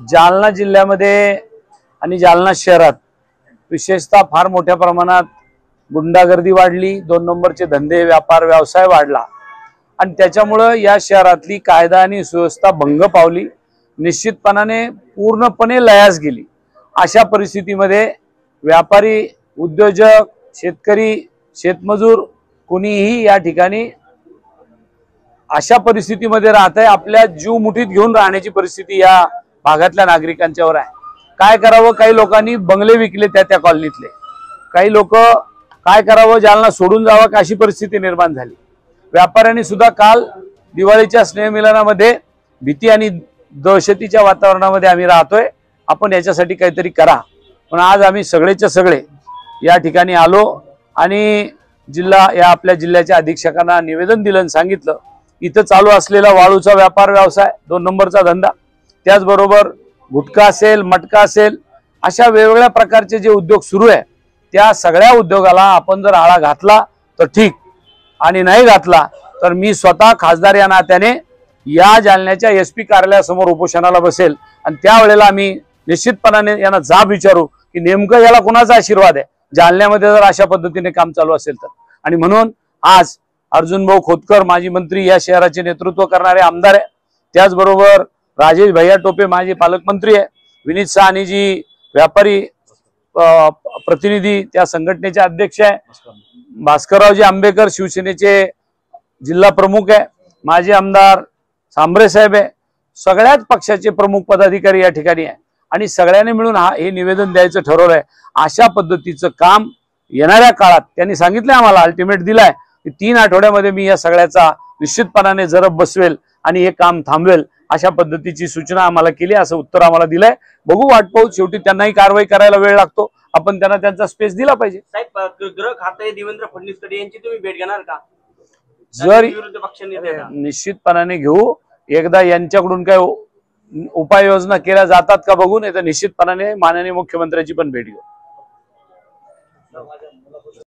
जालना जिल्ह्यामध्ये आणि जालना शहरात विशेषतः फार मोठ्या प्रमाणात गुंडागर्दी वाढली, 2 नंबरचे धंदे व्यापार व्यवसाय वाढला आणि त्याच्यामुळे या शहरातली कायदा आणि सुव्यवस्था भंग पावली, निश्चितपणाने पूर्णपणे लयास गेली। अशा परिस्थितीमध्ये व्यापारी, उद्योजक, शेतकरी, शेतमजूर कोणीही या ठिकाणी अशा परिस्थितीमध्ये राहतंय, आपल्या जीव मुठीत घेऊन राहण्याची परिस्थिती या भागातल्या नागरिकांच्यावर आहे। काय करावं, काही लोकांनी बंगले विकले त्या कॉलनीतले, काही लोक काय करावं, जालना सोडून जावं का अशी परिस्थिती निर्माण झाली। व्यापाऱ्यांनी सुद्धा काल दिवाळीच्या स्नेहमिलनामध्ये भीती आणि दहशतीच्या वातावरणामध्ये आम्ही राहतोय, आपण याच्यासाठी काहीतरी करा। पण आज आम्ही सगळेच्या सगळे या ठिकाणी आलो आणि या आपल्या जिल्ह्याच्या अधीक्षकांना निवेदन दिलं, सांगितलं इथं चालू असलेला वाळूचा व्यापार व्यवसाय, 2 नंबरचा धंदा, त्याचबरोबर गुटखा असेल, मटका असेल, अशा वेगवेगळ्या प्रकारचे जे उद्योग सुरू आहे त्या सगळ्या उद्योगाला आपण जर आळा घातला तर ठीक, आणि नाही घातला तर मी स्वतः खासदार या नात्याने या जालन्याच्या SP कार्यालयासमोर उपोषणाला बसेल आणि त्यावेळेला आम्ही निश्चितपणाने यांना जाब विचारू की नेमकं याला कोणाचा आशीर्वाद आहे जालन्यामध्ये जर अशा पद्धतीने काम चालू असेल तर। आणि म्हणून आज अर्जुन भाऊ खोतकर माजी मंत्री, या शहराचे नेतृत्व करणारे आमदार आहे, त्याचबरोबर राजेश भैया टोपे माजी पालकमंत्री आहे, विनीत साहनी जी व्यापारी प्रतिनिधी त्या संघटनेचे अध्यक्ष आहे, भास्कररावजी आंबेकर शिवसेनेचे जिल्हा प्रमुख आहे, माजी आमदार सांबरे साहेब आहे, सगळ्याच पक्षाचे प्रमुख पदाधिकारी या ठिकाणी आहे आणि सगळ्यांनी मिळून हे निवेदन द्यायचं ठरवलंय। अशा पद्धतीचं काम येणाऱ्या काळात त्यांनी सांगितलंय, आम्हाला अल्टिमेट दिलाय की 3 आठवड्यामध्ये मी या सगळ्याचा निश्चितपणाने जरब बसवेल आणि हे काम थांबवेल, अशा पद्धतीची सूचना आम्हाला केली, असं उत्तर आम्हाला दिलंय। बघू, वाट पाहू, शेवटी त्यांनाही कारवाई करायला वेळ लागतो, आपण त्यांना त्यांचा स्पेस दिला पाहिजे। साहेब, गृह खाते देवेंद्र फडणवीस यांची तुम्ही भेट घेणार का? जर निश्चितपणाने घेऊ, एकदा यांच्याकडून काय उपाययोजना केल्या जातात का बघू, नाही तर निश्चितपणाने माननीय मुख्यमंत्र्यांची पण भेट घेऊ।